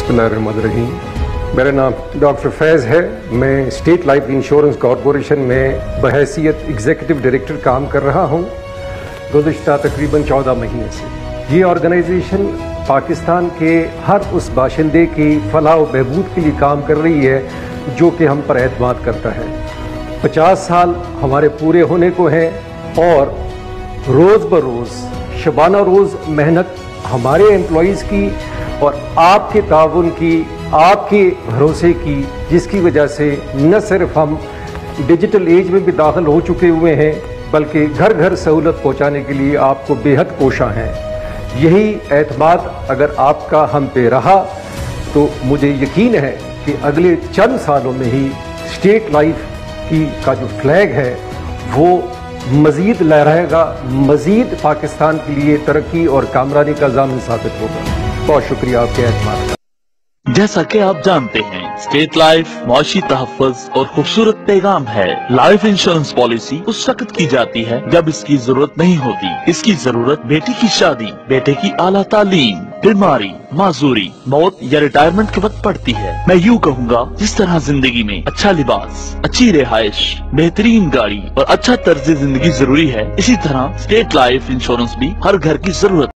बिस्मिल्लाहिर्रहमानिर्रहीम। मेरा नाम डॉक्टर फैज़ है। मैं स्टेट लाइफ इंश्योरेंस कॉरपोरेशन में बहैसियत एग्जीक्यूटिव डायरेक्टर काम कर रहा हूँ गुज़िश्ता तकरीबन 14 महीने से। ये ऑर्गेनाइजेशन पाकिस्तान के हर उस बाशिंदे की फलाह व बहबूद के लिए काम कर रही है जो कि हम पर एतमाद करता है। 50 साल हमारे पूरे होने को हैं और रोज़ बरोज़ शबाना रोज़ मेहनत हमारे एम्प्लॉइज़ की और आपके ताउन की, आपके भरोसे की, जिसकी वजह से न सिर्फ हम डिजिटल एज में भी दाखिल हो चुके हुए हैं बल्कि घर घर सहूलत पहुंचाने के लिए आपको बेहद कोशां हैं। यही एतमाद अगर आपका हम पे रहा तो मुझे यकीन है कि अगले चंद सालों में ही स्टेट लाइफ का जो फ्लैग है वो मज़ीद लहराएगा, मज़ीद पाकिस्तान के लिए तरक्की और कामरानी का ज़ामिन साबित होगा। बहुत शुक्रिया आपके एतमाद का। जैसा कि आप जानते हैं, स्टेट लाइफ मुआशी तहफ़्फ़ुज़ और खूबसूरत पैगाम है। लाइफ इंश्योरेंस पॉलिसी उस वक्त की जाती है जब इसकी जरूरत नहीं होती। इसकी जरूरत बेटी की शादी, बेटे की आला तालीम, बीमारी, माजूरी, मौत या रिटायरमेंट के वक्त पड़ती है। मैं यूँ कहूँगा, जिस तरह जिंदगी में अच्छा लिबास, अच्छी रिहाइश, बेहतरीन गाड़ी और अच्छा तर्ज जिंदगी जरूरी है, इसी तरह स्टेट लाइफ इंश्योरेंस भी हर घर की जरूरत